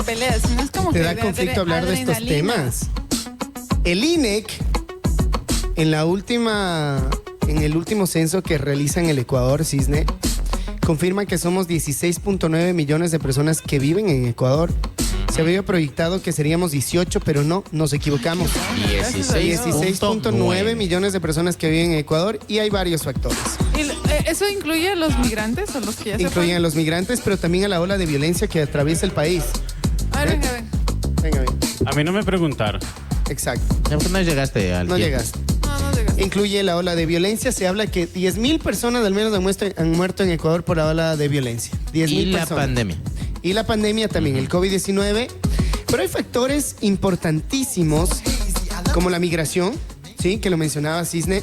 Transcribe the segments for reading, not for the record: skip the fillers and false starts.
peleas, no es como Te que da conflicto hablar de estos adrenalina. temas. El INEC, en el último censo que realiza en el Ecuador, Cisne, confirma que somos 16.9 millones de personas que viven en Ecuador. Se había proyectado que seríamos 18, pero no, nos equivocamos. 16.9 millones de personas que viven en Ecuador y hay varios factores. ¿Eso incluye a los migrantes o los que ya se Incluyen a fueron? los migrantes, pero también a la ola de violencia que atraviesa el país. A ver, venga. Venga, venga. A mí no me preguntaron. Exacto. No llegaste al No tiempo. llegaste. No llegas. Incluye la ola de violencia. Se habla que 10.000 personas al menos han muerto en Ecuador por la ola de violencia. 10.000 Y la personas. pandemia. Y la pandemia también, el COVID-19. Pero hay factores importantísimos como la migración, ¿sí? Que lo mencionaba Cisne.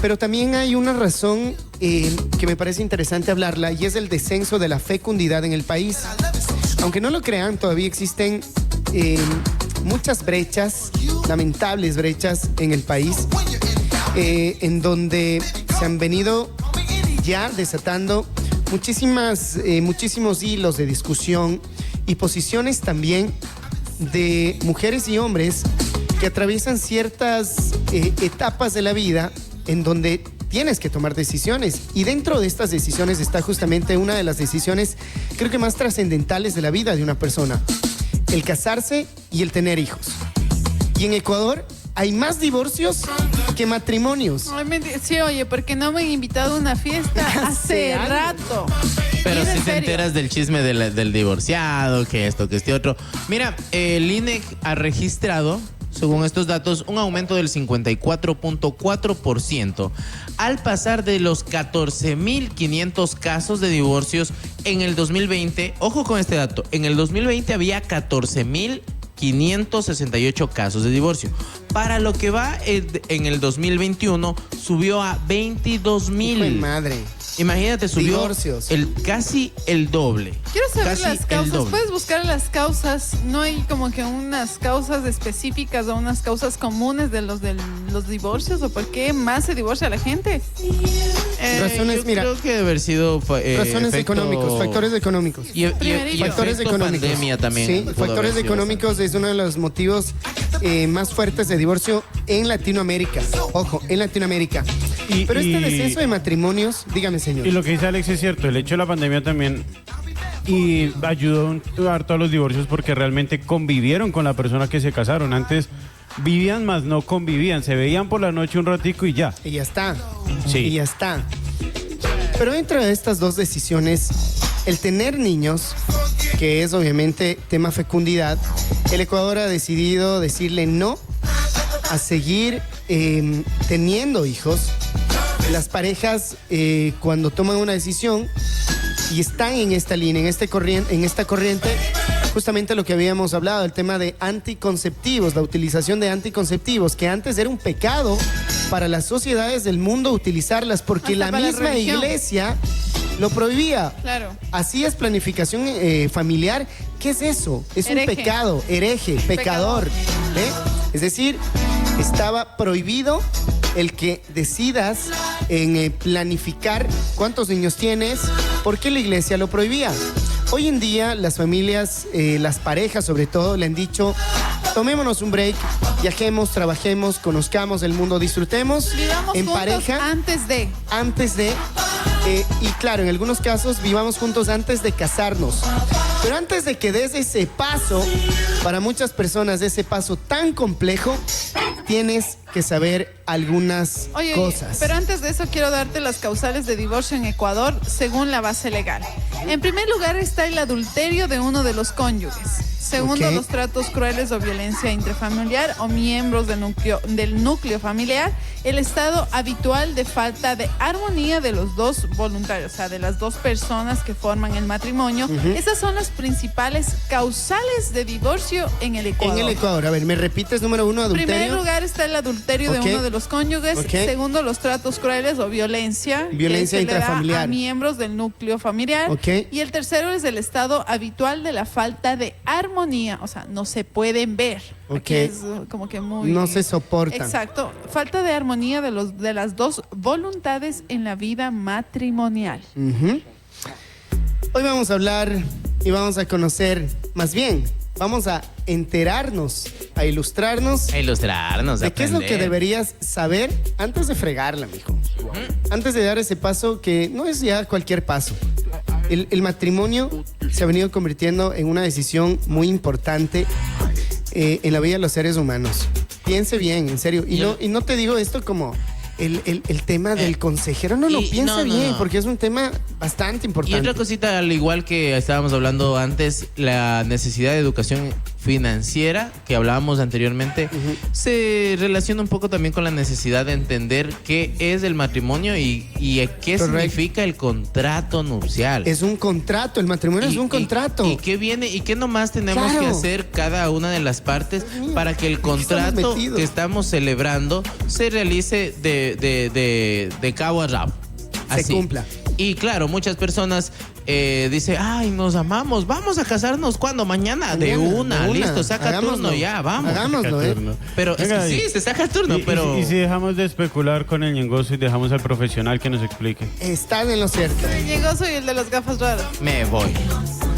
Pero también hay una razón que me parece interesante hablarla y es el descenso de la fecundidad en el país. Aunque no lo crean, todavía existen muchas brechas, lamentables brechas en el país, en donde se han venido ya desatando muchísimos hilos de discusión y posiciones también de mujeres y hombres que atraviesan ciertas etapas de la vida en donde tienes que tomar decisiones. Y dentro de estas decisiones está justamente una de las decisiones, creo que más trascendentales de la vida de una persona: el casarse y el tener hijos. Y en Ecuador hay más divorcios que matrimonios. Ay, sí, oye, porque no me han invitado a una fiesta hace años. rato. Pero Y si en te serio. enteras del chisme del divorciado, que esto, que este otro. Mira, el INEC ha registrado, según estos datos, un aumento del 54.4% al pasar de los 14.500 casos de divorcios en el 2020. Ojo con este dato, en el 2020 había 14.568 casos de divorcio. Para lo que va en el 2021 subió a 22.000. Hijo de madre. Imagínate, subió Divorcios. casi el doble. Quiero saber Casi las el causas. doble. Puedes buscar las causas. No hay como que unas causas específicas o unas causas comunes de los divorcios, o por qué más se divorcia la gente. Razones, Yo mira, creo que debe haber sido razones económicos, factores económicos. y Primerillo. Factores efecto económicos. pandemia también. Sí, pudo factores haber sido económicos es uno de los motivos más fuertes de divorcio en Latinoamérica. Ojo, en Latinoamérica. Pero este descenso de matrimonios, dígame, señor. Y lo que dice Alex es cierto, el hecho de la pandemia también y ayudó harto a los divorcios porque realmente convivieron con la persona que se casaron. Antes vivían más no convivían, se veían por la noche un ratico y ya. Y ya está. Sí. Y ya está. Pero dentro de estas dos decisiones, el tener niños, que es obviamente tema fecundidad, el Ecuador ha decidido decirle no a seguir teniendo hijos. Las parejas, cuando toman una decisión y están en esta línea, en esta corriente, justamente lo que habíamos hablado, el tema de anticonceptivos, la utilización de anticonceptivos, que antes era un pecado para las sociedades del mundo utilizarlas, porque Hasta la para la misma religión. iglesia lo prohibía. Claro. Así es planificación familiar. ¿Qué es eso? Es Hereje. un pecado, hereje, pecador. Es decir, estaba prohibido el que decidas en planificar cuántos niños tienes, porque la iglesia lo prohibía. Hoy en día las familias, las parejas sobre todo, le han dicho: tomémonos un break, viajemos, trabajemos, conozcamos el mundo, disfrutemos Vivamos en juntos pareja antes de. Y claro, en algunos casos vivamos juntos antes de casarnos. Pero antes de que des ese paso, para muchas personas ese paso tan complejo, tienes que saber algunas Oye, cosas. pero antes de eso quiero darte las causales de divorcio en Ecuador según la base legal. En primer lugar está el adulterio de uno de los cónyuges. Segundo, Ok. los tratos crueles o violencia intrafamiliar o miembros del núcleo familiar. El estado habitual de falta de armonía de los dos voluntarios, o sea, de las dos personas que forman el matrimonio. Esas son las principales causales de divorcio en el Ecuador. En el Ecuador, a ver, ¿me repites? Número uno, En primer adulterio. lugar está el adulterio Ok. de uno de los cónyuges. Ok. Segundo, los tratos crueles o violencia. Violencia que se le da intrafamiliar. a miembros del núcleo familiar. Ok. Y el tercero es el estado habitual de la falta de armonía. O sea, no se pueden ver. Aquí Ok. es como que muy... No se soportan. Exacto. Falta de armonía de las dos voluntades en la vida matrimonial. Hoy vamos a hablar y vamos a conocer más bien, vamos a enterarnos, a ilustrarnos A ilustrarnos, de qué es lo que aprender. deberías saber antes de fregarla, mijo. Antes de dar ese paso que no es ya cualquier paso. El matrimonio se ha venido convirtiendo en una decisión muy importante en la vida de los seres humanos. Piense bien, en serio. Y no te digo esto como el tema del consejero. No, piensa bien, porque es un tema bastante Y importante. otra cosita, al igual que estábamos hablando antes, la necesidad de educación financiera que hablábamos anteriormente, se relaciona un poco también con la necesidad de entender qué es el matrimonio y qué Correcto. significa el contrato nupcial. Es un contrato, el matrimonio es un contrato. Y qué viene y qué nomás tenemos Claro. que hacer cada una de las partes mío, para que el ¿en qué estamos contrato metidos? que estamos celebrando se realice de cabo a rabo. Se cumpla. Y claro, muchas personas dicen, ay, nos amamos, vamos a casarnos, ¿cuándo? Mañana, de una, listo, saca Hagámoslo. turno ya, vamos. Hagámoslo, Turno. Pero es Venga, que sí, se saca turno, y pero... si dejamos de especular con el ñengoso y dejamos al profesional que nos explique. Están en lo cierto. Llegó, soy el de las gafas raras. Me voy.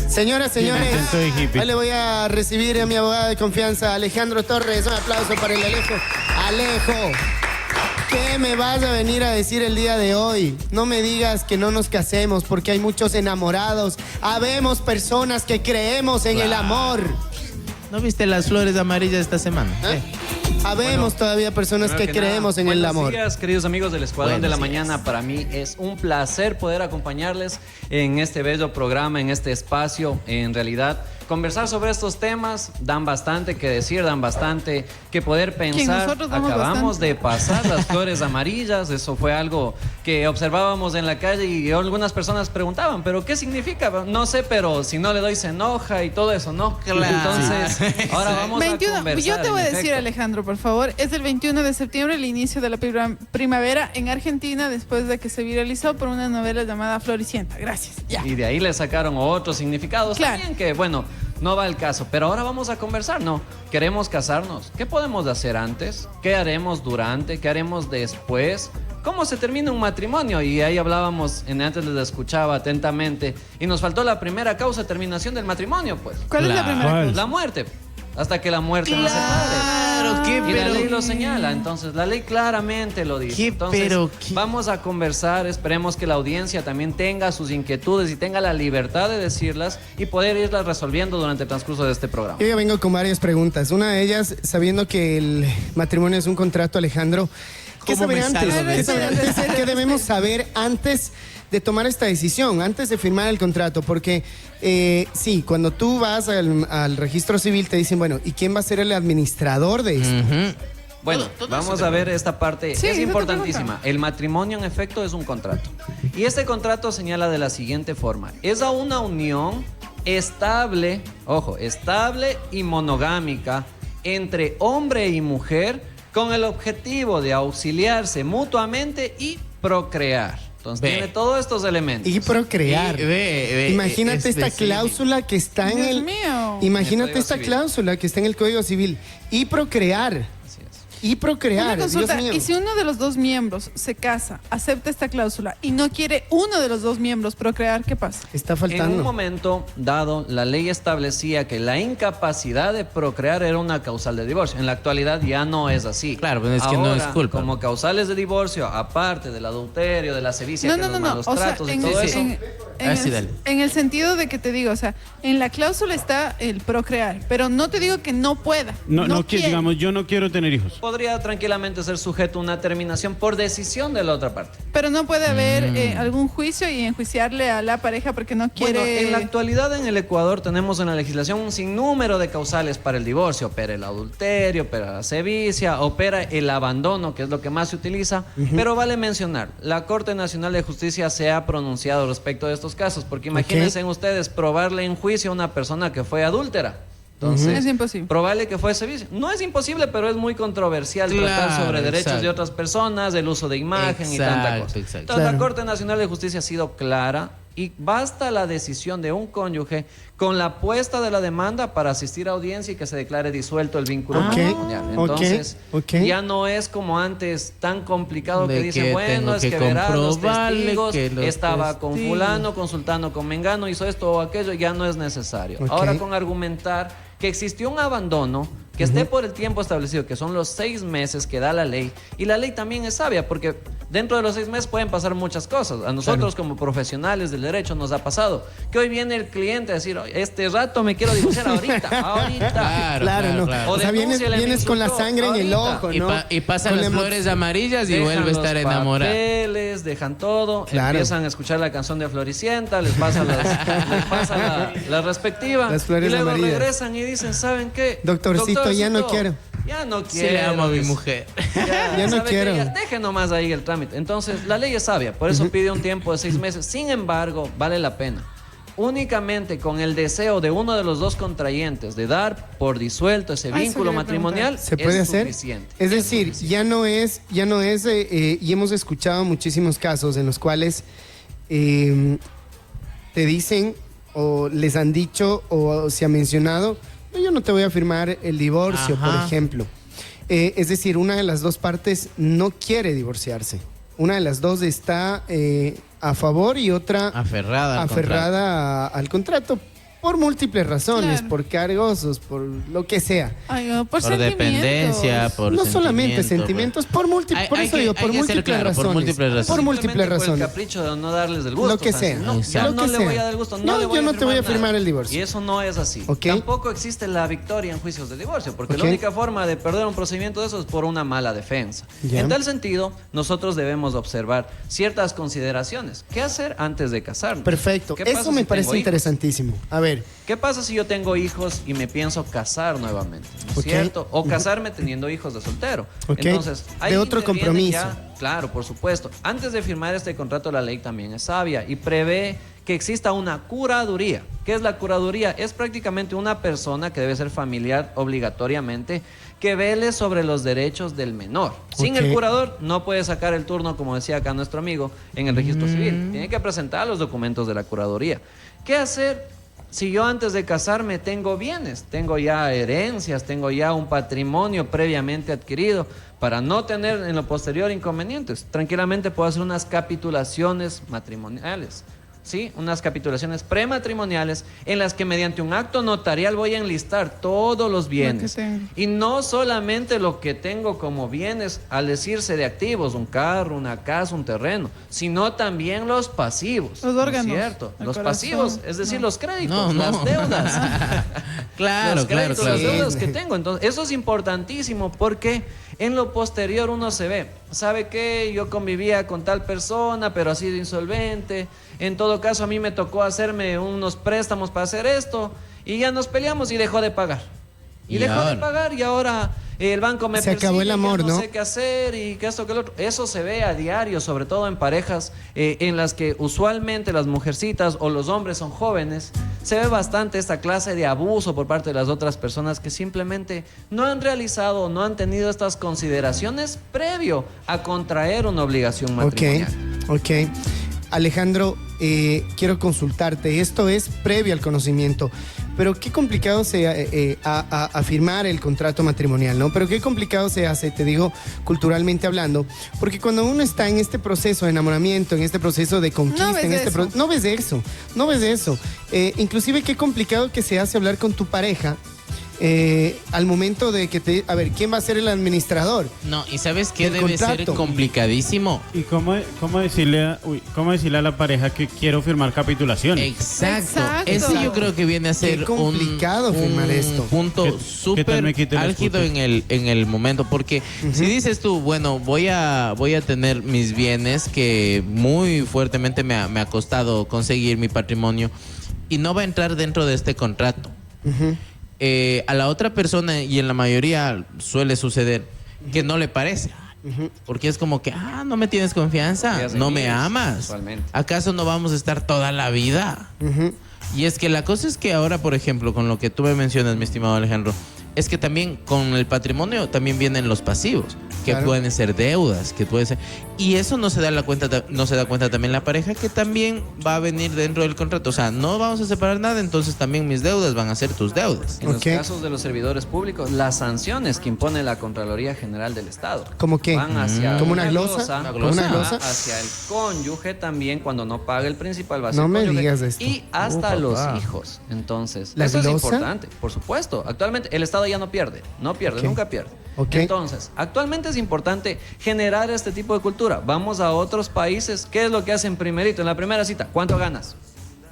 Señoras, señores, Intento de hippie. hoy le voy a recibir a mi abogado de confianza, Alejandro Torres. Un aplauso para el Alejo. Alejo, ¿qué me vas a venir a decir el día de hoy? No me digas que no nos casemos porque hay muchos enamorados. Habemos personas que creemos en el amor. ¿No viste las flores amarillas esta semana? Habemos todavía personas que creemos en el amor. Buenos días, queridos amigos del Escuadrón de la Buenos días. Mañana. Para mí es un placer poder acompañarles en este bello programa, en este espacio. En realidad, conversar sobre estos temas dan bastante que decir, dan bastante que poder pensar. nosotros damos Acabamos bastante. de pasar las flores amarillas. Eso fue algo que observábamos en la calle y algunas personas preguntaban, ¿pero qué significa? No sé, pero si no le doy se enoja y todo eso, ¿no? Claro. Entonces, ahora vamos 21, a conversar. yo te voy a en decir, efecto. Alejandro, por favor, es el 21 de septiembre el inicio de la primavera en Argentina después de que se viralizó por una novela llamada Floricienta. Gracias. Ya. Y de ahí le sacaron otros significados Claro. también que, bueno, no va al caso. Pero ahora vamos a conversar, ¿no? Queremos casarnos. ¿Qué podemos hacer antes? ¿Qué haremos durante? ¿Qué haremos después? ¿Cómo se termina un matrimonio? Y ahí hablábamos, antes les escuchaba atentamente, y nos faltó la primera causa de terminación del matrimonio, pues. ¿Cuál es la Claro. primera ¿Cuál? cosa? La muerte. Hasta que la muerte nos separe. Claro, qué Y la pero... ley lo señala, entonces la ley claramente lo dice. ¿Qué Entonces, pero qué? vamos a conversar, esperemos que la audiencia también tenga sus inquietudes y tenga la libertad de decirlas y poder irlas resolviendo durante el transcurso de este programa. Yo ya vengo con varias preguntas. Una de ellas, sabiendo que el matrimonio es un contrato, Alejandro, ¿qué ¿Cómo saber me antes? salgo de ¿Qué, eso? saber antes? ¿Qué debemos saber antes de tomar esta decisión, antes de firmar el contrato? Porque sí, cuando tú vas al registro civil te dicen, bueno, ¿y quién va a ser el administrador de esto? Ujú. Bueno, Todo vamos eso a te te ver esta parte, Sí, es eso te importantísima. El matrimonio en efecto es un contrato. Y este contrato señala de la siguiente forma, es a una unión estable, ojo, estable y monogámica entre hombre y mujer con el objetivo de auxiliarse mutuamente y procrear. Entonces Ve. tiene todos estos elementos. Y procrear. Ve, Imagínate esta específico. cláusula que está en Dios el... mío. Imagínate En el Código esta Civil. cláusula que está en el Código Civil. Y procrear. Así es. Y procrear. Una consulta, Dios mío. y si uno de los dos miembros se casa, acepta esta cláusula y no quiere uno de los dos miembros procrear, ¿qué pasa? Está En un faltando. momento dado, la ley establecía que la incapacidad de procrear era una causal de divorcio. En la actualidad ya no es así. Claro, pero es que no Ahora, es culpa. Como causales de divorcio, aparte del adulterio, de la sevicia, No, que no, los no, no. malos O sea, tratos y en, todo el- eso. Así, dale. en el sentido de que te digo, o sea, en la cláusula está el procrear, pero no te digo que no pueda. No, quiere. digamos, yo no quiero tener hijos. Podría tranquilamente ser sujeto a una terminación por decisión de la otra parte. Pero no puede haber algún juicio y enjuiciarle a la pareja porque no quiere. Bueno, en la actualidad en el Ecuador tenemos en la legislación un sinnúmero de causales para el divorcio. Opera el adulterio, opera la sevicia, opera el abandono, que es lo que más se utiliza. Pero vale mencionar, la Corte Nacional de Justicia se ha pronunciado respecto de estos casos, porque imagínense ustedes probarle en juicio a una persona que fue adúltera. Entonces, Es imposible. probarle que fue sevicia. No es imposible, pero es muy controversial Claro, tratar sobre derechos exacto. de otras personas, el uso de imagen y tanta Exacto, cosa. exacto. Entonces, la Claro. Corte Nacional de Justicia ha sido clara Y basta la decisión de un cónyuge con la puesta de la demanda para asistir a audiencia y que se declare disuelto el vínculo matrimonial. Entonces, ya no es como antes tan complicado De que dicen, que bueno, tengo es que que verás los comprobarle testigos, que los estaba con testigos. fulano, consultando con mengano, hizo esto o aquello, ya no es necesario. Ahora con argumentar que existió un abandono que esté por el tiempo establecido, que son los 6 meses que da la ley, y la ley también es sabia, porque dentro de los 6 meses pueden pasar muchas cosas. A nosotros como profesionales del derecho nos ha pasado que hoy viene el cliente a decir, este rato me quiero divorciar ahorita. Claro, no. O O sea, vienes con la sangre en el ojo, ¿no? Y pasan Con las la flores amarillas y Dejan vuelve a estar los enamorada. papeles, dejan todo, Claro. empiezan a escuchar la canción de Floricienta, les pasa la respectiva, Las flores y luego amarillas. regresan y dicen, ¿saben qué? Doctorcito, ya no quiero. Ya no quiero. Sí le amo a mi mujer. Ya no ¿sabe qué? quiero. Ya deje nomás ahí el trámite. Entonces, la ley es sabia, por eso pide un tiempo de 6 meses. Sin embargo, vale la pena. Únicamente con el deseo de uno de los dos contrayentes de dar por disuelto ese vínculo quería matrimonial, ¿Se puede es hacer? suficiente. Es decir, ya no es, y hemos escuchado muchísimos casos en los cuales te dicen o les han dicho o se ha mencionado, no, yo no te voy a firmar el divorcio, Ajá. por ejemplo. Es decir, una de las dos partes no quiere divorciarse. Una de las dos está a favor y otra Aferrada al contrato por múltiples razones, Claro. por cargosos, por lo que sea. Ay, no, Por sentimientos. dependencia, por No solamente sentimiento, sentimientos, por múltiples, por Hay eso que- digo, hay por que ser múltiples claro, por razones. múltiples razones. Por múltiples Simplemente por razones. el capricho de no darles el gusto. Lo que o sea, sea. No, ya Lo no que le sea. voy a dar el gusto. No, No, le voy yo no te voy a nada. firmar el divorcio. Y eso no es así. Ok. Tampoco existe la victoria en juicios de divorcio, porque Ok. la única forma de perder un procedimiento de eso es por una mala defensa. Ya. En tal sentido, nosotros debemos observar ciertas consideraciones. ¿Qué hacer antes de casarnos? Perfecto. ¿Qué pasa Eso me si parece tengo hijos? interesantísimo. A ver, ¿Qué pasa si yo tengo hijos y me pienso casar nuevamente? ¿No es Ok. cierto? O casarme teniendo hijos de soltero. Ok. Entonces, ahí De otro interviene compromiso. ya- claro, por supuesto. Antes de firmar este contrato, la ley también es sabia y prevé que exista una curaduría. ¿Qué es la curaduría? Es prácticamente una persona que debe ser familiar obligatoriamente que vele sobre los derechos del menor. Sin Ok. el curador no puede sacar el turno, como decía acá nuestro amigo, en el registro civil. Tiene que presentar los documentos de la curaduría. ¿Qué hacer si yo antes de casarme tengo bienes, tengo ya herencias, tengo ya un patrimonio previamente adquirido, para no tener en lo posterior inconvenientes? Tranquilamente puedo hacer unas capitulaciones matrimoniales, ¿sí? Unas capitulaciones prematrimoniales en las que mediante un acto notarial voy a enlistar todos los bienes. tengo. Y no solamente lo que tengo como bienes, al decirse de activos, un carro, una casa, un terreno, sino también los pasivos. Los ¿no es órganos, cierto? el los corazón, pasivos, es decir, no. los créditos, No, no. las deudas. Claro, Los claro, créditos, claro. las deudas que tengo. Entonces, eso es importantísimo porque en lo posterior uno se ve. ¿Sabe qué? Yo convivía con tal persona, pero ha sido insolvente. En todo caso, a mí me tocó hacerme unos préstamos para hacer esto y ya nos peleamos y dejó de pagar. Y Y dejó de ahora. pagar y ahora el banco me Se acabó el persigue, amor, ya ¿no? sé qué hacer y que esto, que lo otro. Eso se ve a diario, sobre todo en parejas en las que usualmente las mujercitas o los hombres son jóvenes. Se ve bastante esta clase de abuso por parte de las otras personas que simplemente no han realizado o no han tenido estas consideraciones previo a contraer una obligación matrimonial. ok. Alejandro, quiero consultarte. Esto es previo al conocimiento. Pero qué complicado se a firmar el contrato matrimonial, ¿no? Pero qué complicado se hace, te digo, culturalmente hablando, porque cuando uno está en este proceso de enamoramiento, en este proceso de conquista, No ves en este eso. no ves de eso, no ves de eso. Inclusive qué complicado que se hace hablar con tu pareja al momento de que a ver, ¿quién va a ser el administrador? No, y ¿sabes qué El debe ser contrato. complicadísimo? ¿Y cómo decirle a la pareja que quiero firmar capitulación? Exacto. Exacto. Ese yo creo que viene a ser Qué complicado firmar esto. punto ¿Qué tal súper me quite los álgido putos? en el momento. Porque si dices tú, bueno, voy a tener mis bienes que muy fuertemente me ha costado conseguir mi patrimonio y no va a entrar dentro de este contrato. A la otra persona, y en la mayoría suele suceder, que no le parece. Porque es como que, no me tienes confianza, Días no de me miles, amas. usualmente. ¿Acaso no vamos a estar toda la vida? Y es que la cosa es que ahora, por ejemplo, con lo que tú me mencionas, mi estimado Alejandro, es que también con el patrimonio también vienen los pasivos, que Claro. pueden ser deudas, que pueden ser... Y eso no se da cuenta también la pareja, que también va a venir dentro del contrato. O sea, no vamos a separar nada, entonces también mis deudas van a ser tus deudas. En Ok. los casos de los servidores públicos, las sanciones que impone la Contraloría General del Estado. ¿Cómo qué? Van hacia ¿Como una glosa? una ¿Como una glosa? hacia el cónyuge también cuando no paga el principal va a ser No me cónyuge, digas esto. y hasta papá. los hijos. Entonces, ¿La eso es glosa? importante, por supuesto. Actualmente el Estado ya no pierde, Ok. nunca pierde. Ok. Entonces, actualmente es importante generar este tipo de cultura. Vamos a otros países, ¿qué es lo que hacen primerito? En la primera cita, ¿cuánto ganas?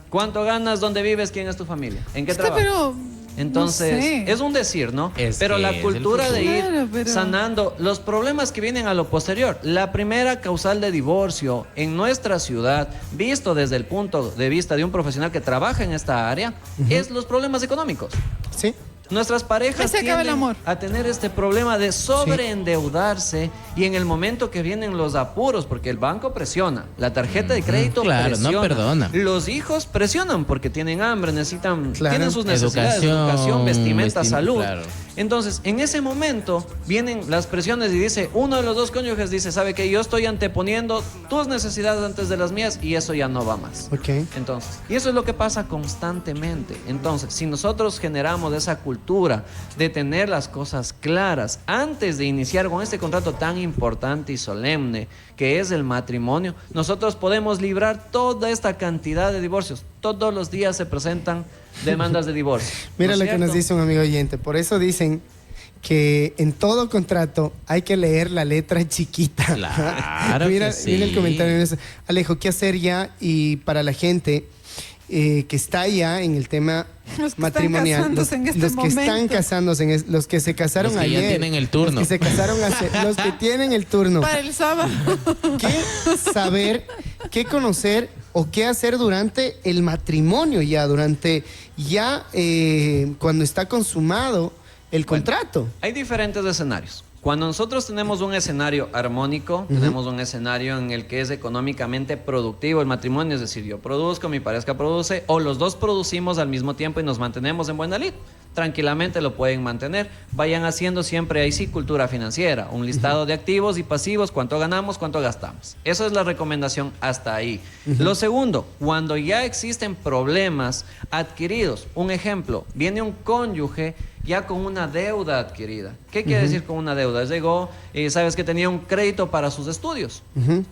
¿Cuánto ganas? ¿Dónde vives? ¿Quién es tu familia? ¿En qué trabajas? Pero Entonces, no sé. es un decir, ¿no? Es Pero que la es el cultura de ir Claro, pero- sanando los problemas que vienen a lo posterior. La primera causal de divorcio en nuestra ciudad, visto desde el punto de vista de un profesional que trabaja en esta área, es los problemas económicos. Sí. Nuestras parejas Ahí se acaba el tienden amor. a tener este problema de sobreendeudarse y en el momento que vienen los apuros, porque el banco presiona, la tarjeta de crédito Claro, no presiona, perdona. los hijos presionan porque tienen hambre, necesitan, Claro. tienen sus necesidades, educación, vestimenta, salud. claro. Entonces, en ese momento vienen las presiones y dice, uno de los dos cónyuges dice, ¿sabe qué? Yo estoy anteponiendo tus necesidades antes de las mías y eso ya no va más. Ok. Entonces, y eso es lo que pasa constantemente. Entonces, si nosotros generamos esa cultura de tener las cosas claras antes de iniciar con este contrato tan importante y solemne que es el matrimonio, nosotros podemos librar toda esta cantidad de divorcios. Todos los días se presentan demandas de divorcio. Mira ¿No lo es que nos cierto? dice un amigo oyente. Por eso dicen que en todo contrato hay que leer la letra chiquita. Claro mira, que sí. mira el comentario en eso. Alejo, ¿qué hacer ya? Y para la gente que está ya en el tema Los que matrimonial, están casándose en este los que están momento. casándose, los que se casaron Los que ya ayer, tienen el turno. los que se casaron los que tienen el turno. Para el sábado. ¿Qué saber, qué conocer o qué hacer durante el matrimonio cuando está consumado el contrato? Hay diferentes escenarios. Cuando nosotros tenemos un escenario armónico, tenemos un escenario en el que es económicamente productivo el matrimonio, es decir, yo produzco, mi pareja produce, o los dos producimos al mismo tiempo y nos mantenemos en buena lid. Tranquilamente lo pueden mantener. Vayan haciendo siempre ahí sí cultura financiera, un listado de activos y pasivos, cuánto ganamos, cuánto gastamos. Esa es la recomendación hasta ahí. Lo segundo, cuando ya existen problemas adquiridos, un ejemplo, viene un cónyuge ya con una deuda adquirida. ¿Qué quiere decir con una deuda? Llegó y sabes que tenía un crédito para sus estudios.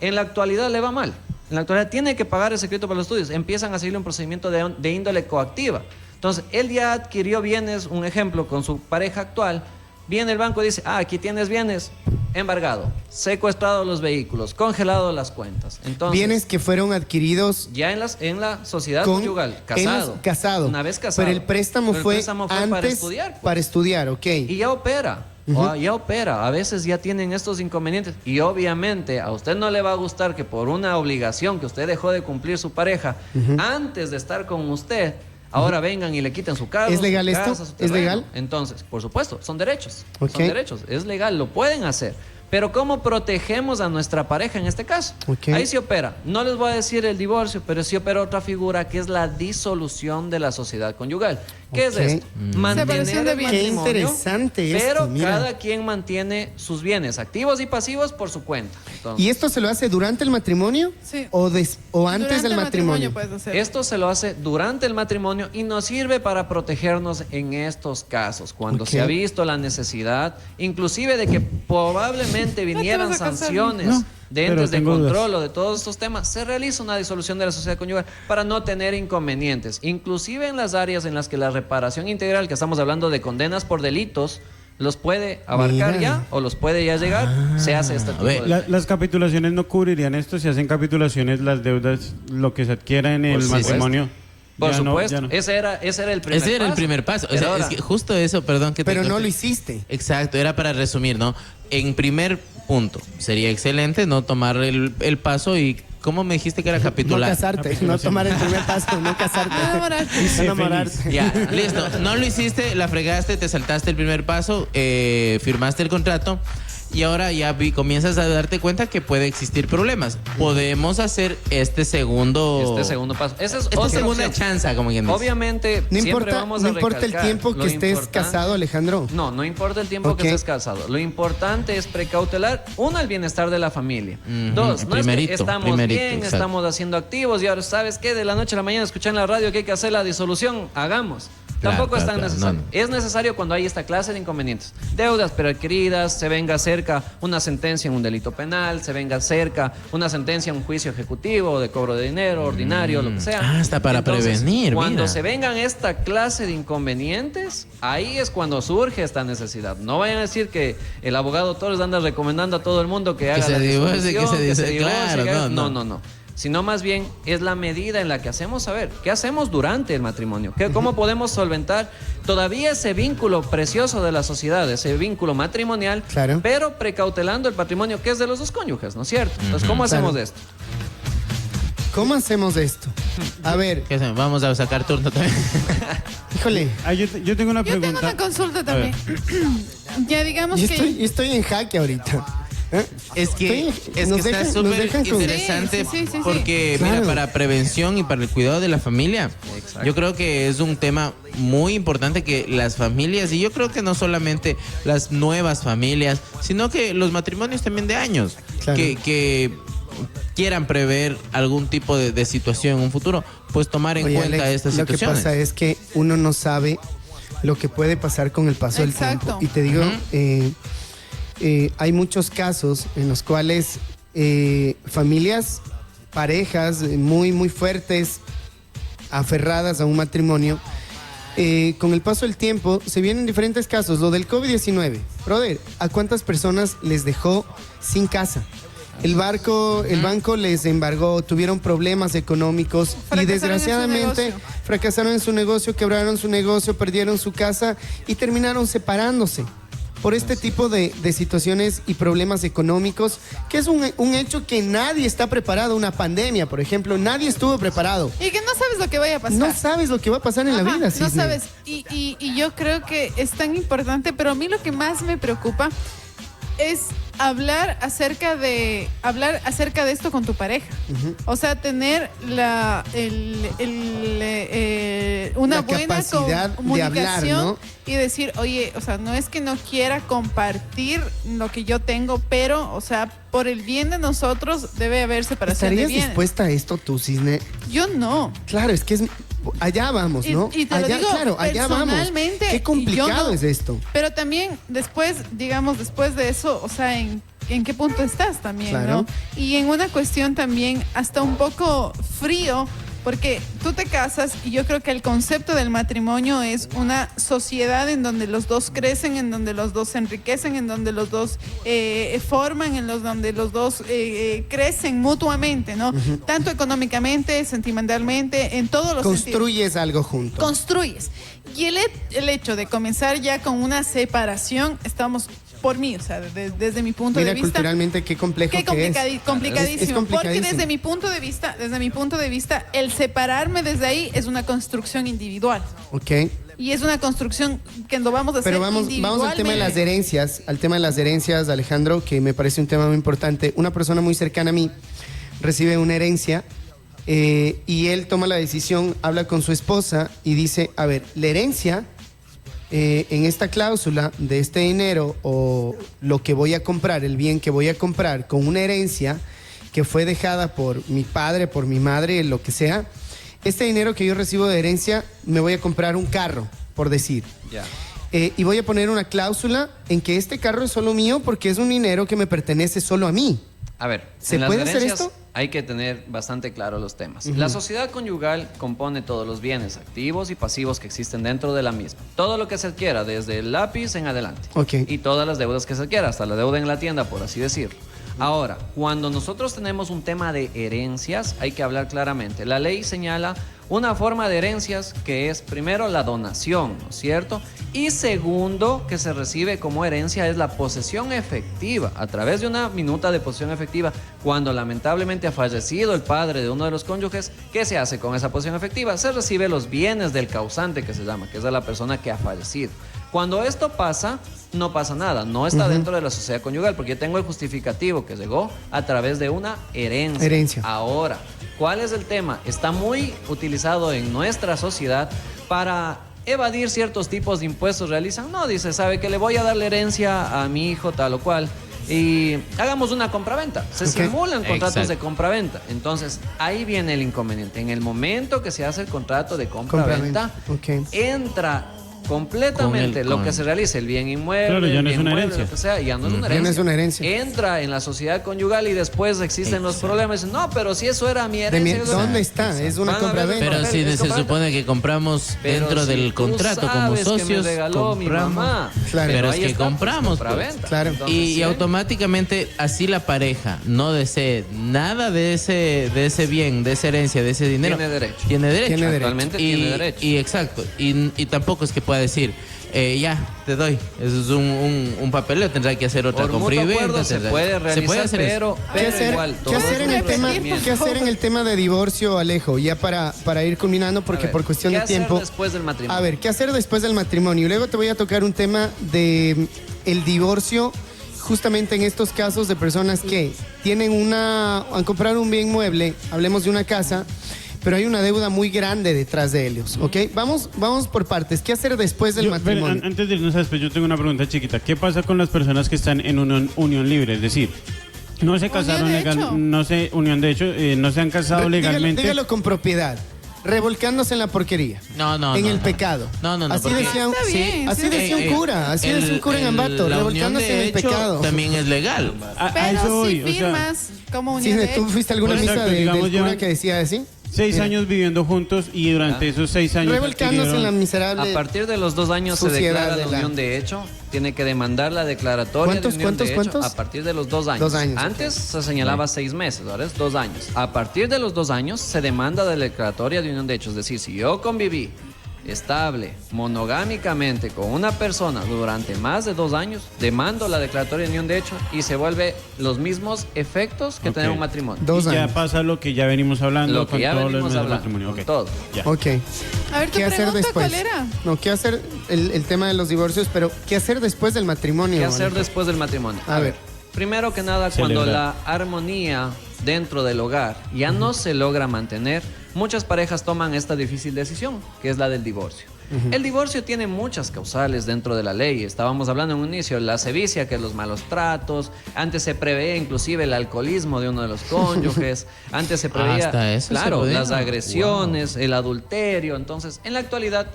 En la actualidad le va mal. En la actualidad tiene que pagar ese crédito para los estudios. Empiezan a seguirle un procedimiento de índole coactiva. Entonces, él ya adquirió bienes, un ejemplo, con su pareja actual. Viene el banco y dice, aquí tienes bienes, embargado, secuestrado los vehículos, congelado las cuentas. Entonces, Bienes que fueron adquiridos ya en la sociedad con conyugal, casado. casado. Una vez casado. Pero el préstamo Pero el fue préstamo fue antes para estudiar, pues. para estudiar, ok. Y ya opera. Ya opera. A veces ya tienen estos inconvenientes. Y obviamente a usted no le va a gustar que por una obligación que usted dejó de cumplir su pareja antes de estar con usted, ahora vengan y le quiten su carro. ¿Es legal su esto? casa, su ¿Es terreno. legal? Entonces, por supuesto, son derechos. Ok. Son derechos. Es legal, lo pueden hacer. Pero ¿cómo protegemos a nuestra pareja en este caso? Ok. Ahí sí opera. No les voy a decir el divorcio, pero sí opera otra figura que es la disolución de la sociedad conyugal. ¿Qué Ok. es esto? Mantener Separación de el bienes. Qué matrimonio, interesante esto, pero mira. cada quien mantiene sus bienes activos y pasivos por su cuenta. Entonces, ¿Y esto se lo hace durante el matrimonio? Sí. ¿O antes Durante del el matrimonio? puedes hacer. esto se lo hace durante el matrimonio y nos sirve para protegernos en estos casos, cuando Ok. se ha visto la necesidad, inclusive de que probablemente vinieran vas a casar, sanciones no, de pero entes de tengo dudas. control o de todos estos temas, se realiza una disolución de la sociedad conyugal para no tener inconvenientes, inclusive en las áreas en las que la reparación integral, que estamos hablando de condenas por delitos, los puede abarcar Mira. ya o los puede ya llegar, se hace este tipo ve, de... Las capitulaciones no cubrirían esto. Si hacen capitulaciones, las deudas, lo que se adquiera en el supuesto. matrimonio. Por ya no- supuesto, ya no. ese era el primer Ese era el paso. primer paso. O Pero sea, ahora- es que justo eso, perdón que te Pero no corte. lo hiciste. Exacto, era para resumir, ¿no? En primer punto, sería excelente no tomar el paso y, ¿cómo me dijiste que era No capitular? casarte, no tomar el primer paso, no casarte. No enamorarte. No enamorarte. Ya, listo. No lo hiciste, la fregaste, te saltaste el primer paso, firmaste el contrato y ahora ya comienzas a darte cuenta que puede existir problemas. Podemos hacer este segundo paso. Esa es esta otra segunda opción. chance, como quien dice. Obviamente, No siempre importa, vamos no a importa el recalcar, tiempo que lo estés importante- casado, Alejandro. No importa el tiempo Ok. que estés casado. Lo importante es precautelar, uno, el bienestar de la familia. Ujú, Dos, no primerito, es que estamos primerito, bien, exacto. estamos haciendo activos y ahora, ¿sabes qué? De la noche a la mañana escuchar en la radio que hay que hacer la disolución, hagamos. Claro, Tampoco es tan claro, necesario. no. Es necesario cuando hay esta clase de inconvenientes. Deudas preadquiridas, se venga cerca una sentencia en un delito penal, se venga cerca una sentencia en un juicio ejecutivo de cobro de dinero, ordinario, lo que sea. Hasta para prevenir, Cuando mira. se vengan esta clase de inconvenientes, ahí es cuando surge esta necesidad. No vayan a decir que el abogado Torres anda recomendando a todo el mundo que haga se la divorcie, disolución, que se divorcie, claro, que haga- no. no. Sino más bien es la medida en la que hacemos saber qué hacemos durante el matrimonio, cómo podemos solventar todavía ese vínculo precioso de la sociedad, ese vínculo matrimonial, Claro. pero precautelando el patrimonio que es de los dos cónyuges, ¿no es cierto? Entonces, ¿cómo hacemos Claro. esto? ¿Cómo hacemos esto? A ver, ¿Qué hacemos? Vamos a sacar turno también. híjole, Yo tengo una Yo tengo pregunta. una consulta A también. Ya digamos yo que... estoy en jaque ahorita. ¿Eh? Es que, Nos está dejan- nos súper dejan con- interesante Sí, sí, sí. porque, Claro. mira, para prevención y para el cuidado de la familia, Exacto. yo creo que es un tema muy importante que las familias, y yo creo que no solamente las nuevas familias, sino que los matrimonios también de años, Claro. que quieran prever algún tipo de situación en un futuro, pues tomar en Oye, cuenta Alex, estas lo que situaciones. pasa es que uno no sabe lo que puede pasar con el paso del Exacto. tiempo. Y te digo, Ujú. hay muchos casos en los cuales familias, parejas muy, muy fuertes, aferradas a un matrimonio, con el paso del tiempo se vienen diferentes casos. Lo del COVID-19, brother, ¿a cuántas personas les dejó sin casa? El banco les embargó, tuvieron problemas económicos Fracasaron y en su desgraciadamente negocio. fracasaron en su negocio, quebraron su negocio, perdieron su casa y terminaron separándose por este tipo de situaciones y problemas económicos, que es un hecho que nadie está preparado. Una pandemia, por ejemplo, nadie estuvo preparado. Y que no sabes lo que vaya a pasar. No sabes lo que va a pasar en la Ajá, vida, no Cisne. sabes. Y yo creo que es tan importante, pero a mí lo que más me preocupa es hablar acerca de esto con tu pareja. O sea, tener una La buena capacidad de comunicación, hablar, ¿no? y decir, oye, o sea, no es que no quiera compartir lo que yo tengo, pero, o sea, por el bien de nosotros debe haber separación de ¿Estarías bienes. dispuesta a esto tú, Cisne? Yo no. Claro, es que es allá vamos, ¿no? Y te lo allá, digo claro, allá vamos. personalmente, Qué complicado yo no. es esto. Pero también después de eso, o sea, en qué punto estás también, Claro. ¿no? Y en una cuestión también hasta un poco frío, porque tú te casas y yo creo que el concepto del matrimonio es una sociedad en donde los dos crecen, en donde los dos se enriquecen, en donde los dos forman, donde los dos crecen mutuamente, ¿no? Tanto económicamente, sentimentalmente, en todos los sentidos. Construyes algo junto. Construyes. Y el hecho de comenzar ya con una separación, estamos por mí, o sea, desde mi punto Mira, de vista. culturalmente qué complejo Qué que es. complicadísimo. Es Porque complicadísimo. desde mi punto de vista, el separarme desde ahí es una construcción individual. Ok. Y es una construcción que lo vamos a hacer Pero vamos al tema de las individualmente. herencias, Alejandro, que me parece un tema muy importante. Una persona muy cercana a mí recibe una herencia y él toma la decisión, habla con su esposa y dice, a ver, la herencia en esta cláusula de este dinero o lo que voy a comprar, el bien que voy a comprar con una herencia que fue dejada por mi padre, por mi madre, lo que sea, este dinero que yo recibo de herencia me voy a comprar un carro, por decir. Ya. Y voy a poner una cláusula en que este carro es solo mío porque es un dinero que me pertenece solo a mí. A ver, ¿Se en las puede hacer herencias esto? hay que tener bastante claro los temas. La sociedad conyugal compone todos los bienes activos y pasivos que existen dentro de la misma. Todo lo que se adquiera, desde el lápiz en adelante. Ok. Y todas las deudas que se adquiera, hasta la deuda en la tienda, por así decirlo. Ahora, cuando nosotros tenemos un tema de herencias, hay que hablar claramente. La ley señala una forma de herencias que es primero la donación, ¿no es cierto? Y segundo, que se recibe como herencia es la posesión efectiva, a través de una minuta de posesión efectiva, cuando lamentablemente ha fallecido el padre de uno de los cónyuges. ¿Qué se hace con esa posesión efectiva? Se recibe los bienes del causante, que se llama, que es de la persona que ha fallecido. Cuando esto pasa, no pasa nada, no está dentro de la sociedad conyugal, porque yo tengo el justificativo que llegó a través de una herencia. Ahora, ¿cuál es el tema? Está muy utilizado en nuestra sociedad para evadir ciertos tipos de impuestos. Realizan, no, dice, sabe que le voy a dar la herencia a mi hijo tal o cual, y hagamos una compraventa. Se simulan contratos de compraventa. Entonces, ahí viene el inconveniente. En el momento que se hace el contrato de compraventa, entra completamente lo que se realiza, el bien inmueble, claro, ya no el es una bien herencia. lo que sea, ya no es una herencia. Ya no es una herencia. Entra en la sociedad conyugal y después existen los problemas. No, pero si eso era mi herencia. ¿Dónde está? Es una Van a ver compraventa. Pero papel, si es se compraventa. supone que compramos Pero dentro si del tú contrato como sabes que me socios, regaló mi mamá. Claro. Pero es ahí que está, compramos, pues. compraventa. Claro. Entonces, Y sí. automáticamente así la pareja no desee nada de ese bien, de esa herencia, de ese dinero. Tiene derecho. Tiene derecho. Tiene derecho. Actualmente Y, tiene derecho. y exacto. Y tampoco es que pueda decir, ya, te doy. Eso es un papeleo, tendrá que hacer otra Por mutuo compraventa. acuerdo se puede realizar, hacer eso. pero ¿Qué hacer, igual, ¿qué todo hacer en el es tema, procedimiento. ¿qué hacer en el tema de divorcio, Alejo? Ya para ir culminando, A porque ver, por cuestión ¿qué de hacer tiempo. después del matrimonio? A ver, ¿qué hacer después del matrimonio? Y luego te voy a tocar un tema de el divorcio, justamente en estos casos de personas que han comprado un bien mueble, hablemos de una casa, pero hay una deuda muy grande detrás de ellos, ¿ok? Vamos por partes. ¿Qué hacer después del matrimonio? Antes de irnos a después, yo tengo una pregunta chiquita. ¿Qué pasa con las personas que están en una unión libre? Es decir, no se casaron de hecho. no se no se han casado legalmente. Dígalo con propiedad. Revolcándose en la porquería. No. En el pecado. No. Así porque- decía, Está bien, así sí, decía un cura. Así decía un cura en Ambato. la unión Revolcándose en de el hecho pecado. también es legal. A Pero eso voy, si o sea, firmas como Sí, unión de ¿tú hecho. fuiste a alguna Exacto, misa del digamos, cura llevan que decía así? 6 años viviendo juntos y durante esos 6 años Revolcándose en la adquirieron- miserable. A partir de los 2 años se Suciedad declara de la la- unión de hecho, tiene que demandar la declaratoria de unión de hecho. ¿Cuántos? A partir de los 2 años. 2 años, Antes se señalaba 6 meses, ahora es 2 años. A partir de los 2 años se demanda la declaratoria de unión de hecho. Es decir, si yo conviví estable, monogámicamente con una persona durante más de 2 años, demando la declaratoria de unión de hecho y se vuelve los mismos efectos que Ok. tener un matrimonio. 2 y ya años. pasa lo que ya venimos hablando Lo que con ya todos los venimos meses del hablando, matrimonio. con Ok. todo. Ya. Ok. A ver, tu ¿Qué hacer pregunta, después? ¿cuál era? No, ¿qué hacer el tema de los divorcios? Pero ¿qué hacer después del matrimonio? ¿Qué hacer Alejo? después del matrimonio? A ver. Primero que nada, cuando Celebrar. la armonía dentro del hogar ya no se logra mantener, muchas parejas toman esta difícil decisión, que es la del divorcio. El divorcio tiene muchas causales dentro de la ley. Estábamos hablando en un inicio, la sevicia, que es los malos tratos. Antes se preveía inclusive el alcoholismo de uno de los cónyuges. Antes se preveía, Hasta eso se claro, podía. las agresiones, el adulterio. Entonces, en la actualidad,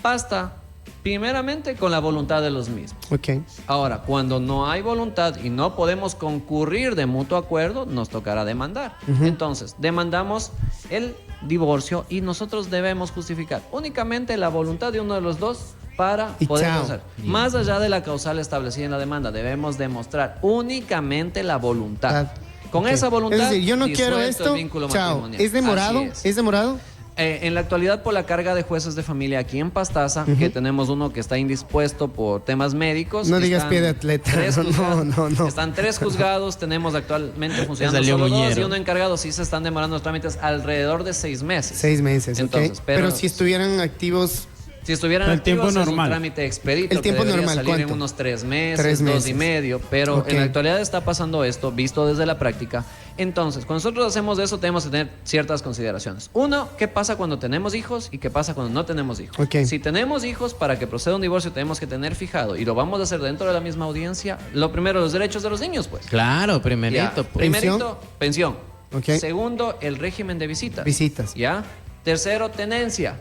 basta primeramente con la voluntad de los mismos. Ok. Ahora, cuando no hay voluntad y no podemos concurrir de mutuo acuerdo, nos tocará demandar. Entonces, demandamos el divorcio y nosotros debemos justificar únicamente la voluntad de uno de los dos para Y poder chao. hacer. Más allá de la causal establecida en la demanda, debemos demostrar únicamente la voluntad. Con Ok. esa voluntad, Es decir, yo no quiero disuelto esto. el vínculo Chao. matrimonial. ¿Es demorado? Así ¿Es demorado? En la actualidad, por la carga de jueces de familia aquí en Pastaza, que tenemos uno que está indispuesto por temas médicos. No digas están pie de atleta. 3 No, juzgados. no. Están 3 juzgados, tenemos actualmente funcionando salió solo 2 Muñero. y uno encargado. Sí se están demorando los trámites alrededor de 6 meses. 6 meses, Entonces, ok. pero- Pero si estuvieran activos, Si estuvieran El tiempo activos, es un normal. trámite expedito. El tiempo que debería normal, salir ¿cuánto? en unos 3 meses, 3 2 meses. y medio. Pero Ok. en la actualidad está pasando esto, visto desde la práctica. Entonces, cuando nosotros hacemos eso, tenemos que tener ciertas consideraciones. Uno, ¿qué pasa cuando tenemos hijos y qué pasa cuando no tenemos hijos? Ok. Si tenemos hijos, para que proceda un divorcio, tenemos que tener fijado, y lo vamos a hacer dentro de la misma audiencia, lo primero, los derechos de los niños, pues. Claro, Ya. primerito. Pues. Primerito, pensión. Ok. Segundo, el régimen de visitas. Visitas. ¿Ya? Tercero, tenencia.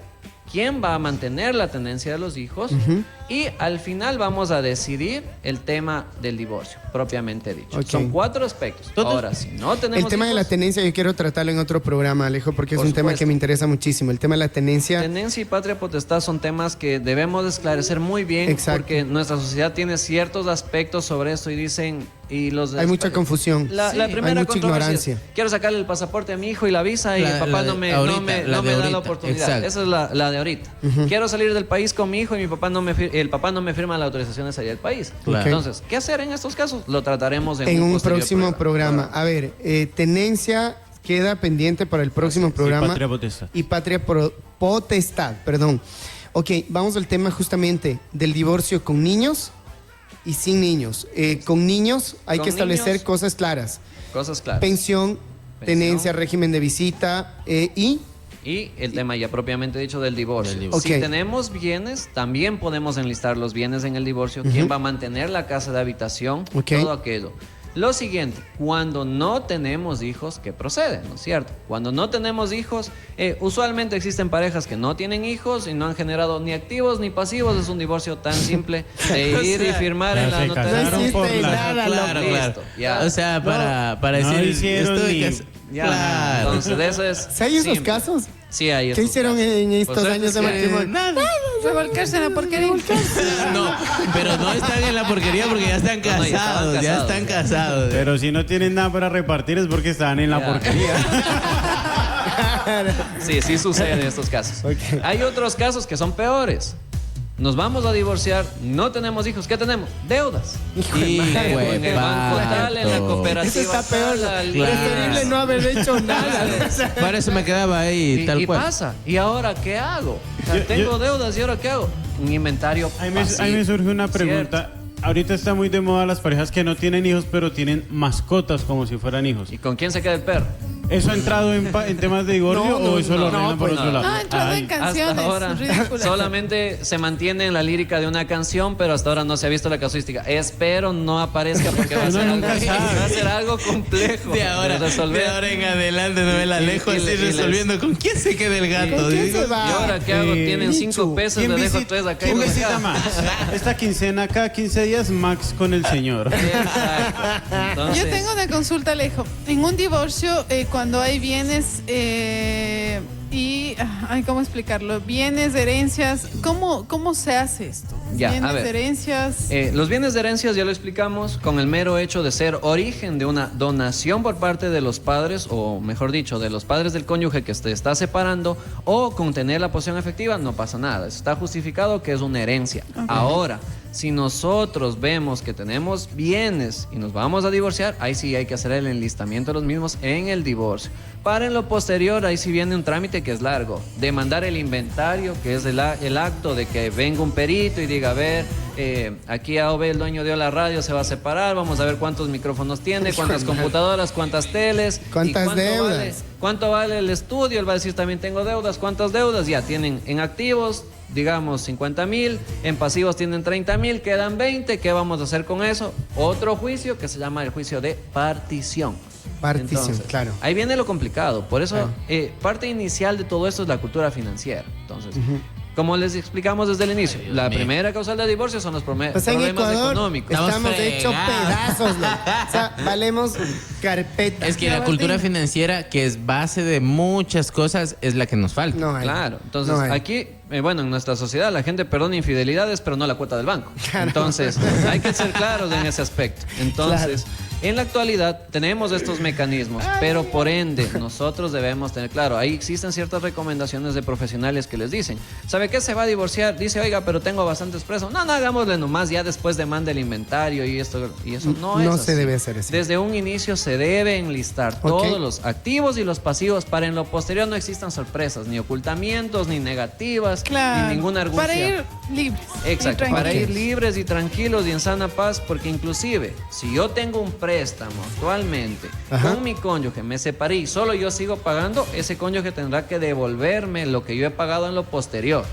¿Quién va a mantener la tenencia de los hijos? Y al final vamos a decidir el tema del divorcio, propiamente dicho. Ok. Son 4 aspectos. Ahora, si no tenemos El tema de la hijos, tenencia yo quiero tratarlo en otro programa, Alejo, porque es Por un tema supuesto. que me interesa muchísimo. El tema de la tenencia. tenencia y patria potestad son temas que debemos esclarecer muy bien. Exacto. Porque nuestra sociedad tiene ciertos aspectos sobre esto y dicen... Hay mucha confusión. La Hay primera mucha controversia es, ignorancia. quiero sacarle el pasaporte a mi hijo y la visa y el papá no me da la oportunidad. exacto. Esa es la de ahorita. Quiero salir del país con mi hijo y mi papá el papá no me firma la autorización de salir del país. Claro. Entonces, ¿qué hacer en estos casos? Lo trataremos En un posterior próximo programa. A ver, tenencia queda pendiente para el próximo programa. patria potestad. Y potestad, perdón. Ok, vamos al tema justamente del divorcio con niños y sin niños. Con niños hay Con que establecer niños, cosas claras. Cosas claras. Pensión, tenencia, régimen de visita y... Y el tema ya propiamente dicho del divorcio. Ok. Si tenemos bienes, también podemos enlistar los bienes en el divorcio. ¿Quién va a mantener la casa de habitación? Ok. Todo aquello. Lo siguiente, cuando no tenemos hijos, ¿qué procede? ¿No es cierto? Cuando no tenemos hijos, usualmente existen parejas que no tienen hijos y no han generado ni activos ni pasivos. Es un divorcio tan simple de ir y firmar ya en la se notaría. casaron No por existe la... nada, Claro, loco. claro. Listo, ya. O sea, para No decir hicieron esto de ni- que- Ya. Claro. Entonces, eso es. ¿Sí hay esos simple. casos? Sí, hay ¿Qué esos hicieron casos. en estos Por suerte años de es que- matrimonio? Revolcarse en la porquería. No, pero no están en la porquería porque ya están No, ya estaban casados, ya casados. están casados. Pero si no tienen nada para repartir es porque estaban en la Ya. porquería. Sí sucede en estos casos. Ok. Hay otros casos que son peores. Nos vamos a divorciar, no tenemos hijos, ¿qué tenemos? Deudas. Hijo de Hijo madre. de En el banco tal, en la pato. cooperativa Eso está peor. tal, al- Preferible no haber hecho nada. Para eso me quedaba ahí, Y, tal y cual. pasa, ¿y ahora qué hago? O sea, Yo- tengo yo- deudas, ¿y ahora qué hago? Un inventario Ahí me pasivo. surge una pregunta. Ahorita está muy de moda las parejas que no tienen hijos, pero tienen mascotas como si fueran hijos. ¿Y con quién se queda el perro? ¿Eso ha entrado en temas de divorcio No, o eso lo arreglan por pues otro lado? No, ha entrado Ay. en canciones. Hasta ahora ridículas. solamente se mantiene en la lírica de una canción, pero hasta ahora no se ha visto la casuística. Espero no aparezca porque va a, Uno ser nunca algo, sabe. va a ser algo complejo De resolver. ahora en adelante no me la alejo, y estoy les- resolviendo con quién se queda el gato. ¿Con quién digo. se va? ¿Y ahora qué hago? Tienen Michu. 5 pesos, ¿Quién le dejo visita, 3 acá y ¿quién 2 visita acá. más? Esta quincena, cada 15 días, Max con el señor. Exacto. Entonces, Yo tengo una consulta, Alejo. En un divorcio, cuando hay bienes ¿cómo explicarlo? Bienes, herencias, ¿cómo se hace esto? Ya, a Bienes, ver. herencias. Los bienes de herencias ya lo explicamos con el mero hecho de ser origen de una donación por parte de los padres, o mejor dicho, de los padres del cónyuge que se está separando, o con tener la posesión efectiva, no pasa nada. Eso está justificado que es una herencia. Ahora, si nosotros vemos que tenemos bienes y nos vamos a divorciar, ahí sí hay que hacer el enlistamiento de los mismos en el divorcio. Para en lo posterior, ahí sí viene un trámite que es largo. Demandar el inventario, que es el acto de que venga un perito y diga, a ver, aquí AOB, el dueño dio la radio, se va a separar, vamos a ver cuántos micrófonos tiene, cuántas computadoras, cuántas teles. ¿Cuántas y cuánto deudas? vale- ¿Cuánto vale el estudio? Él va a decir, también tengo deudas. ¿Cuántas deudas? Ya tienen en activos, digamos 50,000, en pasivos tienen 30,000, quedan 20. ¿Qué vamos a hacer con eso? Otro juicio que se llama el juicio de partición. Partición, claro. Ahí viene lo complicado. Por eso, parte inicial de todo esto es la cultura financiera. Entonces, como les explicamos desde el inicio, la mío. primera causal de divorcio son los O sea, en problemas Ecuador económicos. estamos Estamos hechos fregados. pedazos, loco. O sea, valemos carpeta. Es que la cultura financiera, que es base de muchas cosas, es la que nos falta. No hay. Claro, entonces No hay. aquí, bueno, en nuestra sociedad la gente perdona infidelidades, pero no la cuota del banco. Entonces, hay que ser claros en ese aspecto. Entonces, en la actualidad tenemos estos mecanismos, pero por ende nosotros debemos tener claro, ahí existen ciertas recomendaciones de profesionales que les dicen, ¿sabe qué? Se va a divorciar, dice, oiga, pero tengo bastantes presos. No, hagámosle nomás, ya después demanda el inventario y esto y eso no es No así. se debe hacer así. Desde un inicio se debe enlistar Ok. todos los activos y los pasivos para en lo posterior no existan sorpresas, ni ocultamientos, ni negativas, Claro. ni ninguna argucia. Para ir libres. Exacto, y para ir tranquilos. libres y tranquilos y en sana paz, porque inclusive si yo tengo un préstamo actualmente Ajá. con mi cónyuge, me separé y solo yo sigo pagando, ese cónyuge tendrá que devolverme lo que yo he pagado en lo posterior.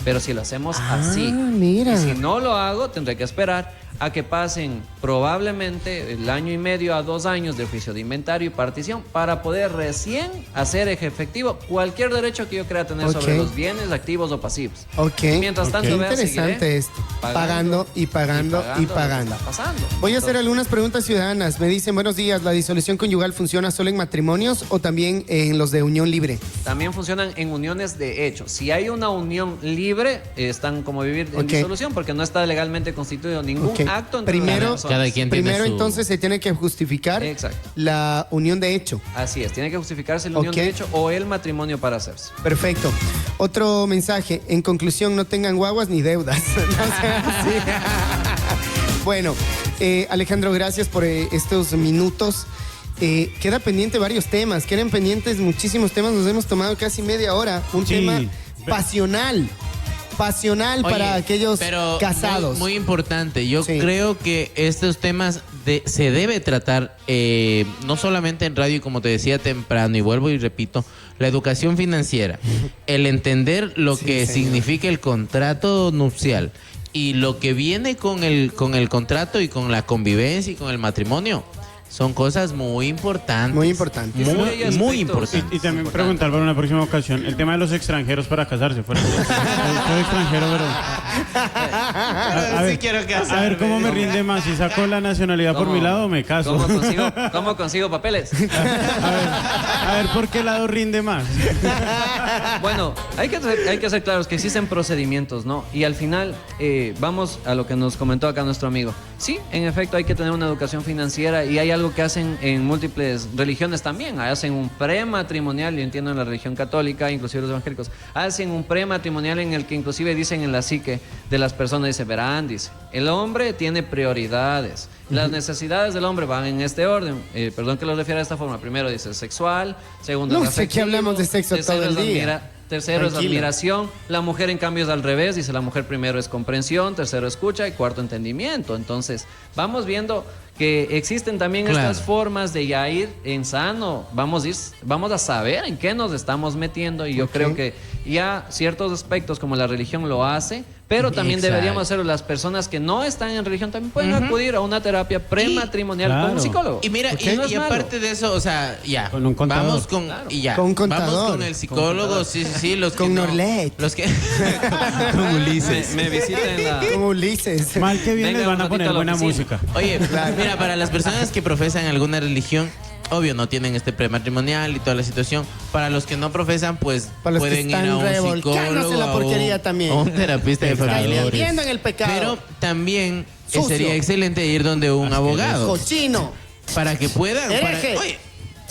Pero si lo hacemos así, mira. y si no lo hago, tendré que esperar a que pasen probablemente el año y medio a 2 años de juicio de inventario y partición para poder recién hacer efectivo cualquier derecho que yo crea tener Ok. sobre los bienes activos o pasivos. Ok. Mientras tanto, Qué vea, interesante seguiré esto. Pagando y pagando y lo que pagando. está pasando. Voy a hacer Entonces, algunas preguntas ciudadanas. Me dicen, buenos días, ¿la disolución conyugal funciona solo en matrimonios o también en los de unión libre? también funcionan en uniones de hecho. Si hay una unión libre, están como vivir en Ok. disolución porque no está legalmente constituido ningún Ok. acto entre Primero- las personas. Cada quien tiene Primero su- entonces se tiene que justificar Exacto. la unión de hecho. Así es, tiene que justificarse la unión Ok. de hecho o el matrimonio para hacerse. Perfecto. Otro mensaje. En conclusión, no tengan guaguas ni deudas. No sea así. Bueno, Alejandro, gracias por estos minutos. Queda pendiente varios temas. Quedan pendientes muchísimos temas. Nos hemos tomado casi media hora. Un Sí. tema pasional. Pasional Oye, para aquellos pero casados. Muy importante. Yo Sí. creo que estos temas se debe tratar no solamente en radio, como te decía temprano, y vuelvo y repito, la educación financiera, el entender lo Sí, que señor. significa el contrato nupcial y lo que viene con el contrato y con la convivencia y con el matrimonio. Son cosas muy importantes. Muy importantes. Muy, Sí, hay muy aspectos. importantes. Y también Importante. preguntar para una próxima ocasión el tema de los extranjeros para casarse. Soy extranjero, pero. Sí quiero casarme. A ver cómo me rinde más. Si saco la nacionalidad por mi lado, me caso. ¿Cómo consigo papeles? A ver por qué lado rinde más. Bueno, hay que ser claros que existen procedimientos, ¿no? Y al final, vamos a lo que nos comentó acá nuestro amigo. Sí, en efecto, hay que tener una educación financiera y hay algo que hacen en múltiples religiones también. Hacen un prematrimonial, yo entiendo en la religión católica, inclusive los evangélicos, hacen un prematrimonial en el que inclusive dicen en la psique de las personas, dice, verán, dice, el hombre tiene prioridades. Las necesidades del hombre van en este orden. Perdón que lo refiera de esta forma. Primero dice sexual, segundo No es sé qué afectivo, hablamos de sexo tercero todo el es día. Tercero es Tranquilo. admiración. La mujer, en cambio, es al revés. Dice, la mujer primero es comprensión, tercero escucha y cuarto entendimiento. Entonces, vamos viendo que existen también Claro. estas formas de ya ir en sano. Vamos a saber en qué nos estamos metiendo y yo creo que ya ciertos aspectos como la religión lo hace, pero también Exacto. deberíamos hacerlo. Las personas que no están en religión también pueden acudir a una terapia prematrimonial con un Claro. psicólogo. Y mira, Ok. y, No es y malo. aparte de eso, o sea, ya. Con un contador. Vamos con. Claro. Y ya. Con un contador. Vamos con el psicólogo, sí, los que. Con no- Norlet. Los que. con Ulises. Me visita en la... Como Ulises. Mal que bien Venga, les van un a ratito poner a la buena oficina. música. Oye, mira, para las personas que profesan alguna religión, obvio, no tienen este prematrimonial y toda la situación. Para los que no profesan, pues Para los que pueden ir están a un revolcándose psicólogo. la porquería también. A un terapista de familia. Cayendo en el pecado. Pero también Sucio. sería excelente ir donde un abogado. Cochino. Para que puedan. Hereje.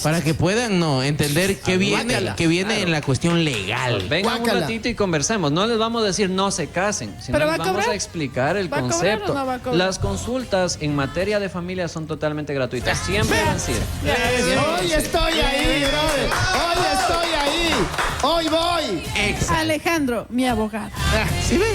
Para que puedan, no, entender qué viene, Guácala. que viene en la cuestión legal. Vengan un Guácala. ratito y conversamos. No les vamos a decir no se casen, sino ¿Pero va les a vamos cobrar? a explicar el ¿Va a cobrar concepto. o no va a cobrar? Las consultas en materia de familia son totalmente gratuitas. Siempre han sido. Hoy estoy ahí, brother. Hoy estoy ahí. Hoy voy. Alejandro, mi abogado. ¿Sí ve?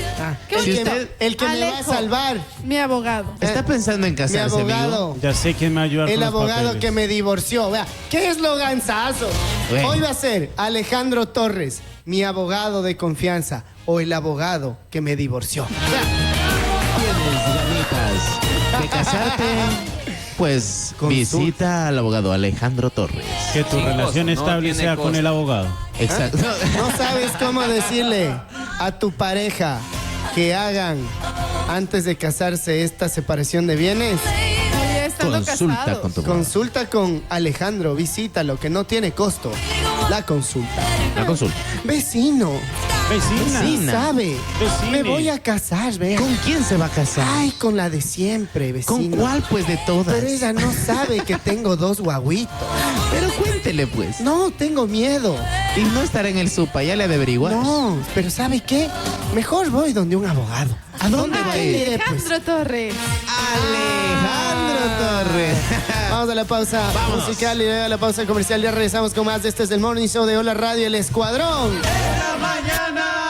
¿Qué El Si que, usted el que me va a Alejo. salvar. Mi abogado. está pensando en Mi casarse, amigo. abogado. Ya sé quién me va a ayudar El con los abogado papeles. que me divorció. Vea, qué esloganzazo. Bueno. Hoy va a ser Alejandro Torres, mi abogado de confianza, o el abogado que me divorció. Vea, Tienes ganitas de casarte, pues Consulta. visita al abogado Alejandro Torres. Que tu Sin relación costo, no estable tiene sea con costo. el abogado. Exacto. no sabes cómo decirle a tu pareja que hagan antes de casarse esta separación de bienes. Oye, estando Consulta casados. con tu abogado. Consulta con Alejandro, visítalo, que no tiene costo. La consulta. La consulta. Vecino, Vecina. sí sabe. Vecine. Me voy a casar, vea. ¿Con quién se va a casar? Ay, con la de siempre, vecino. ¿Con cuál, pues, de todas? Pero ella no sabe que tengo 2 guaguitos. Pero cuéntele, pues. No, tengo miedo. Y no estará en el supa, ya le ha de averiguar. No, pero ¿sabe qué? Mejor voy donde un abogado. ¿A dónde va a ir? Mire, pues. Alejandro Torres. Alejandro Torres. Vamos a la pausa musical y a la pausa comercial. Ya regresamos con más de Este es el Morning Show de Hola Radio, el Escuadrón. ¡La mañana!